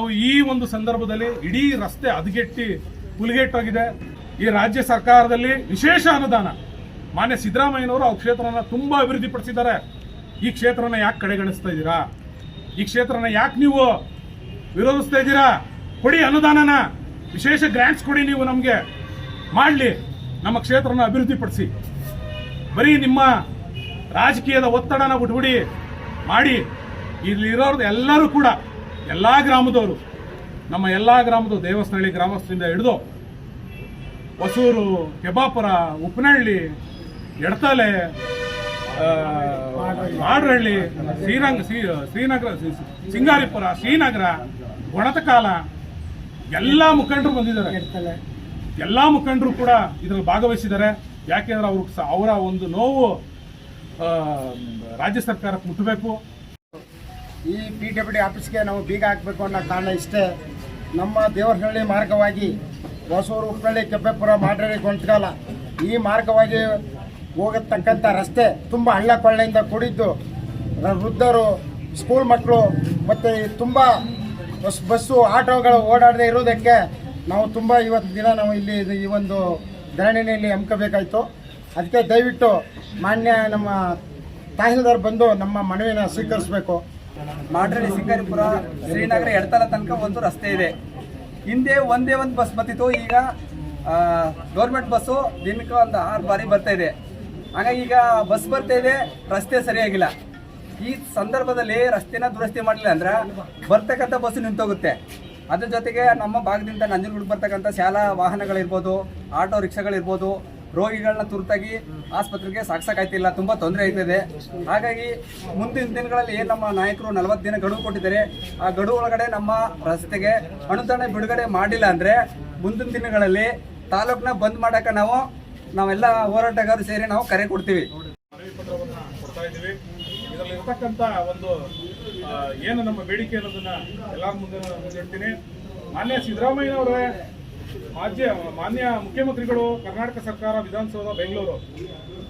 ನಾವು ಈ ಒಂದು ಸಂದರ್ಭದಲ್ಲಿ ಇಡೀ ರಸ್ತೆ ಹದಗೆಟ್ಟಿ ಹುಲಿಗೆಟ್ಟೋಗಿದೆ. ಈ ರಾಜ್ಯ ಸರ್ಕಾರದಲ್ಲಿ ವಿಶೇಷ ಅನುದಾನ ಮಾನ್ಯ ಸಿದ್ದರಾಮಯ್ಯನವರು ಆ ಕ್ಷೇತ್ರನ ತುಂಬಾ ಅಭಿವೃದ್ಧಿ ಪಡಿಸಿದ್ದಾರೆ. ಈ ಕ್ಷೇತ್ರನ ಯಾಕೆ ಕಡೆಗಣಿಸ್ತಾ ಇದ್ದೀರಾ? ಈ ಕ್ಷೇತ್ರನ ಯಾಕೆ ನೀವು ವಿರೋಧಿಸ್ತಾ ಇದ್ದೀರಾ? ಕೊಡಿ ಅನುದಾನನ, ವಿಶೇಷ ಗ್ರಾಂಟ್ಸ್ ಕೊಡಿ, ನೀವು ನಮಗೆ ಮಾಡಲಿ, ನಮ್ಮ ಕ್ಷೇತ್ರನ ಅಭಿವೃದ್ಧಿ ಪಡಿಸಿ. ಬರೀ ನಿಮ್ಮ ರಾಜಕೀಯದ ಒತ್ತಡನ ಬಿಟ್ಬಿಡಿ, ಮಾಡಿ. ಇಲ್ಲಿರೋರು ಎಲ್ಲರೂ ಕೂಡ ಎಲ್ಲ ಗ್ರಾಮದವರು, ನಮ್ಮ ಎಲ್ಲ ಗ್ರಾಮದ ದೇವಸ್ಥಾನಹಳ್ಳಿ ಗ್ರಾಮಸ್ಥರಿಂದ ಹಿಡಿದು ಹೊಸೂರು, ಕೆಬ್ಬಾಪುರ, ಉಪ್ಪನಹಳ್ಳಿ, ಎಡತಲೆ, ಮಾಡರಹಳ್ಳಿ, ಶ್ರೀನಗರ, ಸಿಂಗಾರಿಪುರ, ಶ್ರೀನಗರ, ಗೊಣತಕಾಲ ಎಲ್ಲ ಮುಖಂಡರು ಬಂದಿದ್ದಾರೆ. ಎಲ್ಲ ಮುಖಂಡರು ಕೂಡ ಇದರಲ್ಲಿ ಭಾಗವಹಿಸಿದ್ದಾರೆ. ಯಾಕೆಂದ್ರೆ ಅವರ ಒಂದು ನೋವು ರಾಜ್ಯ ಸರ್ಕಾರಕ್ಕೆ ಮುಟ್ಟಬೇಕು. ಈ PWD ಆಫೀಸ್ಗೆ ನಾವು ಬೀಗ ಹಾಕಬೇಕು ಅನ್ನೋ ಕಾರಣ ಇಷ್ಟೇ. ನಮ್ಮ ದೇವರಹಳ್ಳಿ ಮಾರ್ಗವಾಗಿ ಹೊಸೂರು, ಉಪ್ಪನಹಳ್ಳಿ, ಕೆಬ್ಬಾಪುರ, ಮಾಡರಹಳ್ಳಿ, ಗೊಂಟಗಾಲ ಈ ಮಾರ್ಗವಾಗಿ ಹೋಗತಕ್ಕಂಥ ರಸ್ತೆ ತುಂಬ ಹಳ್ಳ ಕೊಳ್ಳೆಯಿಂದ ಕೂಡಿದ್ದು, ವೃದ್ಧರು, ಸ್ಕೂಲ್ ಮಕ್ಕಳು ಮತ್ತು ತುಂಬ ಬಸ್ಸು ಆಟೋಗಳು ಓಡಾಡದೇ ಇರೋದಕ್ಕೆ ನಾವು ತುಂಬ ಇವತ್ತು ದಿನ ನಾವು ಇಲ್ಲಿ ಈ ಒಂದು ಧರಣಿಯಲ್ಲಿ ಹಮ್ಮಿಕೋಬೇಕಾಯಿತು. ಅದಕ್ಕೆ ದಯವಿಟ್ಟು ಮಾನ್ಯ ನಮ್ಮ ತಹಸೀಲ್ದಾರ್ ಬಂದು ನಮ್ಮ ಮನವಿನ ಸ್ವೀಕರಿಸಬೇಕು. ಮಾಡರಹಳ್ಳಿ, ಸಿಂಗಾರಿಪುರ, ಶ್ರೀನಗರ, ಎಡತಲ ತನಕ ಒಂದು ರಸ್ತೆ ಇದೆ. ಹಿಂದೆ ಒಂದೇ ಒಂದು ಬಸ್ ಬರ್ತಿತ್ತು. ಈಗ ಗೌರ್ಮೆಂಟ್ ಬಸ್ಸು ದಿನಕ್ಕೆ ಒಂದು 6 ಬಾರಿ ಬರ್ತಾ ಇದೆ. ಹಾಗಾಗಿ ಈಗ ಬಸ್ ಬರ್ತಾ ಇದೆ, ರಸ್ತೆ ಸರಿಯಾಗಿಲ್ಲ. ಈ ಸಂದರ್ಭದಲ್ಲಿ ರಸ್ತೆನ ದುರಸ್ತಿ ಮಾಡಲಿಲ್ಲ ಅಂದ್ರೆ ಬರ್ತಕ್ಕಂಥ ಬಸ್ಸು ನಿಂತೋಗುತ್ತೆ. ಅದ್ರ ಜೊತೆಗೆ ನಮ್ಮ ಭಾಗದಿಂದ ನಂಜನಗೂಡಿಗೆ ಬರ್ತಕ್ಕಂಥ ಶಾಲಾ ವಾಹನಗಳಿರ್ಬೋದು, ಆಟೋ ರಿಕ್ಷಾಗಳಿರ್ಬೋದು, ರೋಗಿಗಳನ್ನ ತುರ್ತಾಗಿ ಆಸ್ಪತ್ರೆಗೆ ಸಾಗಿಸೋಕ್ಕಾಯ್ತಿಲ್ಲ, ತುಂಬ ತೊಂದರೆ ಆಯ್ತದೆ. ಹಾಗಾಗಿ ಮುಂದಿನ ದಿನಗಳಲ್ಲಿ ಏನು ನಮ್ಮ ನಾಯಕರು 40 ದಿನ ಗಡುವು ಕೊಟ್ಟಿದ್ದಾರೆ, ಆ ಗಡುವು ಒಳಗಡೆ ನಮ್ಮ ರಸ್ತೆಗೆ ಅನುದಾನ ಬಿಡುಗಡೆ ಮಾಡಿಲ್ಲ ಅಂದರೆ ಮುಂದಿನ ದಿನಗಳಲ್ಲಿ ತಾಲೂಕನ್ನ ಬಂದ್ ಮಾಡೋಕೆ ನಾವೆಲ್ಲ ಹೋರಾಟಗಾರರು ಸೇರಿ ನಾವು ಕರೆ ಕೊಡ್ತೀವಿ. ಇದರಲ್ಲಿ ಇರ್ತಕ್ಕಂಥ ಒಂದು ಏನು ನಮ್ಮ ಬೇಡಿಕೆ ಅನ್ನೋದನ್ನ ಎಲ್ಲರ ಮುಂದೆ ಹೇಳ್ತೀನಿ. ಮಾನ್ಯ ಸಿದ್ದರಾಮಯ್ಯನವರೇ, ಮಾನ್ಯ ಮುಖ್ಯಮಂತ್ರಿಗಳು, ಕರ್ನಾಟಕ ಸರ್ಕಾರ, ವಿಧಾನಸೌಧ ಬೆಂಗಳೂರು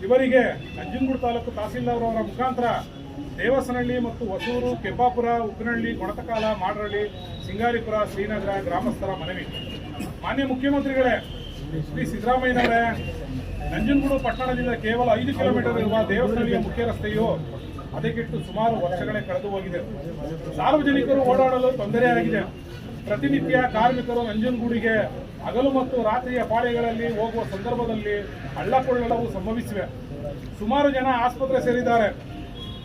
ಇವರಿಗೆ ನಂಜನಗೂಡು ತಾಲೂಕು ತಹಸೀಲ್ದಾರ್ ಅವರ ಮುಖಾಂತರ ದೇವಸನಹಳ್ಳಿ ಮತ್ತು ಹೊಸೂರು, ಕೆಬ್ಬಾಪುರ, ಉಪ್ಪನಹಳ್ಳಿ, ಗೊಣತಕಾಲ, ಮಾಡರಹಳ್ಳಿ, ಸಿಂಗಾರಿಪುರ, ಶ್ರೀನಗರ ಗ್ರಾಮಸ್ಥರ ಮನವಿ. ಮಾನ್ಯ ಮುಖ್ಯಮಂತ್ರಿಗಳೇ, ಶ್ರೀ ಸಿದ್ದರಾಮಯ್ಯನವರೇ, ನಂಜನಗೂಡು ಪಟ್ಟಣದಿಂದ ಕೇವಲ 5 ಕಿಲೋಮೀಟರ್ ಇರುವ ದೇವಸ್ಥಾನದ ಮುಖ್ಯ ರಸ್ತೆಯು ಹದಗೆಟ್ಟು ಸುಮಾರು ವರ್ಷಗಳೇ ಕಳೆದು ಹೋಗಿದೆ. ಸಾರ್ವಜನಿಕರು ಓಡಾಡಲು ತೊಂದರೆಯಾಗಿದೆ. ಪ್ರತಿನಿತ್ಯ ಕಾರ್ಮಿಕರು ನಂಜನಗೂಡಿಗೆ ಹಗಲು ಮತ್ತು ರಾತ್ರಿಯ ಪಾಳಿಗಳಲ್ಲಿ ಹೋಗುವ ಸಂದರ್ಭದಲ್ಲಿ ಹಳ್ಳಕೊಳ್ಳವು ಸಂಭವಿಸಿವೆ. ಸುಮಾರು ಜನ ಆಸ್ಪತ್ರೆ ಸೇರಿದ್ದಾರೆ.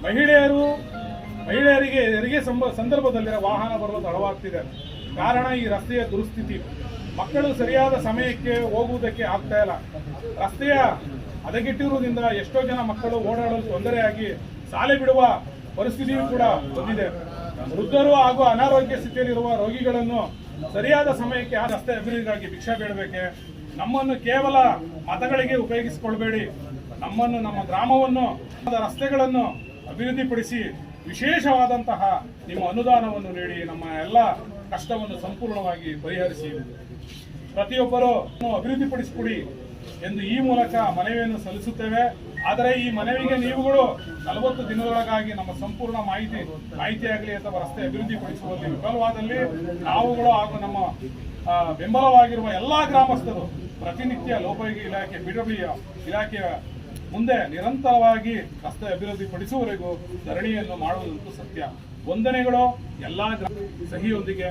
ಮಹಿಳೆಯರಿಗೆ ಹೆರಿಗೆ ಸಂದರ್ಭದಲ್ಲಿ ವಾಹನ ಬರಲು ತಡವಾಗ್ತಿದೆ. ಕಾರಣ ಈ ರಸ್ತೆಯ ದುರಸ್ಥಿತಿ. ಮಕ್ಕಳು ಸರಿಯಾದ ಸಮಯಕ್ಕೆ ಹೋಗುವುದಕ್ಕೆ ಆಗ್ತಾ ಇಲ್ಲ. ರಸ್ತೆಯ ಹದಗೆಟ್ಟಿರುವುದರಿಂದ ಎಷ್ಟೋ ಜನ ಮಕ್ಕಳು ಓಡಾಡಲು ತೊಂದರೆಯಾಗಿ ಶಾಲೆ ಬಿಡುವ ಪರಿಸ್ಥಿತಿಯೂ ಕೂಡ ಬಂದಿದೆ. ವೃದ್ಧರು ಹಾಗೂ ಅನಾರೋಗ್ಯ ಸ್ಥಿತಿಯಲ್ಲಿರುವ ರೋಗಿಗಳನ್ನು ಸರಿಯಾದ ಸಮಯಕ್ಕೆ ಆ ರಸ್ತೆ ಅಭಿವೃದ್ಧಿಗಾಗಿ ಭಿಕ್ಷೆ ಬೇಡಬೇಕೆ. ನಮ್ಮನ್ನು ಕೇವಲ ಮತಗಳಿಗೆ ಉಪಯೋಗಿಸಿಕೊಳ್ಬೇಡಿ. ನಮ್ಮನ್ನು, ನಮ್ಮ ಗ್ರಾಮವನ್ನು, ರಸ್ತೆಗಳನ್ನು ಅಭಿವೃದ್ಧಿಪಡಿಸಿ ವಿಶೇಷವಾದಂತಹ ನಿಮ್ಮ ಅನುದಾನವನ್ನು ನೀಡಿ ನಮ್ಮ ಎಲ್ಲ ಕಷ್ಟವನ್ನು ಸಂಪೂರ್ಣವಾಗಿ ಪರಿಹರಿಸಿ ಪ್ರತಿಯೊಬ್ಬರು ಅಭಿವೃದ್ಧಿಪಡಿಸಿಕೊಡಿ ಎಂದು ಈ ಮೂಲಕ ಮನವಿಯನ್ನು ಸಲ್ಲಿಸುತ್ತೇವೆ. ಆದರೆ ಈ ಮನವಿಗೆ ನೀವುಗಳು 40 ದಿನದೊಳಗಾಗಿ ನಮ್ಮ ಸಂಪೂರ್ಣ ಮಾಹಿತಿಯಾಗಲಿ ಅಥವಾ ರಸ್ತೆ ಅಭಿವೃದ್ಧಿಪಡಿಸುವಲ್ಲಿ ವಿಫಲವಾದಲ್ಲಿ ನಾವುಗಳು ಹಾಗೂ ನಮ್ಮ ಬೆಂಬಲವಾಗಿರುವ ಎಲ್ಲ ಗ್ರಾಮಸ್ಥರು ಪ್ರತಿನಿತ್ಯ ಲೋಕೋಪಯೋಗಿ ಇಲಾಖೆ, PWD ಇಲಾಖೆಯ ಮುಂದೆ ನಿರಂತರವಾಗಿ ರಸ್ತೆ ಅಭಿವೃದ್ಧಿಪಡಿಸುವವರೆಗೂ ಧರಣಿಯನ್ನು ಮಾಡುವುದಂತೂ ಸತ್ಯ. ವಂದನೆಗಳು ಎಲ್ಲ ಸಹಿಯೊಂದಿಗೆ.